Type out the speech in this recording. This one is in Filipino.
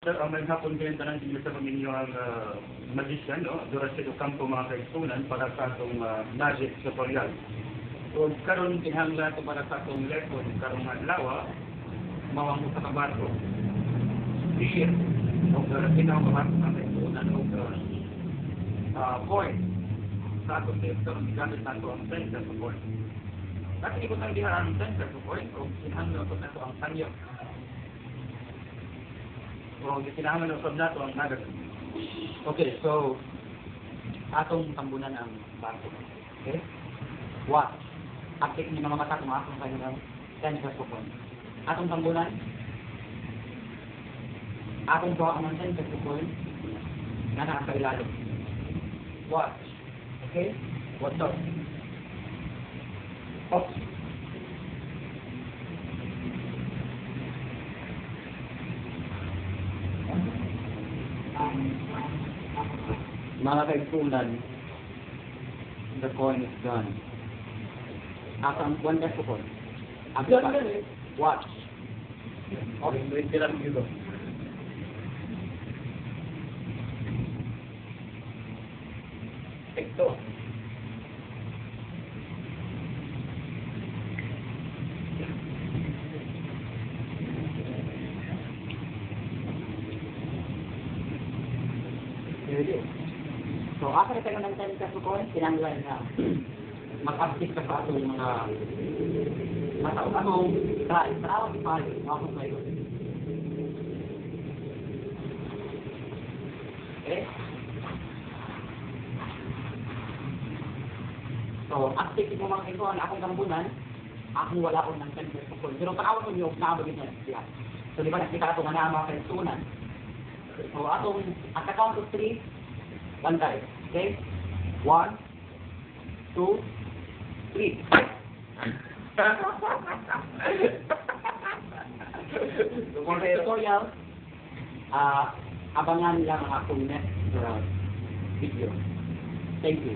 Sir, may hapon din tanan din sa paminyo ang magician, no? Durasi do kampo mga kaigsunan para sa atong magic tutorial. So, karon kinahanglan to para sa atong lesson karong adlaw, mawang mo sa kabato. Here, o durasi na ang kabato mga kaigsunan o point. Sa atong lesson, gamit nato ang center point. Kasi ikot ang diha ang center point o kinahanglan to nato ang sanyo. So, kinahanglan ng sab nato ang nagat. Okay, so atong tambunan ang bato. Okay? What? Akit ni mga mata kung atong kayo ng center point. Atong tambunan. Atong gawa ang center point na nasa ilalim. What? Okay? What's up? Up. Mga kaigsunan, the coin is done. Asang one desk po. Watch. Okay, wait lang dito. Ito. So, after tayo ng 10 peso coin, kinanglan na mag-update ka sa atong mga mataong sa pali, ako sa iyo. Okay? So, active mo mga kaibigan, akong kambunan, akong wala ko ng 10 peso coin. Pero pag-awan mo nyo, nakabagin na siya. So, di ba nakita ito nga na mga kaisunan? So, atong, at the count of 3, bantay. Okay? 1, 2, 3. For the tutorial, abangan lang ang akong next video. Thank you.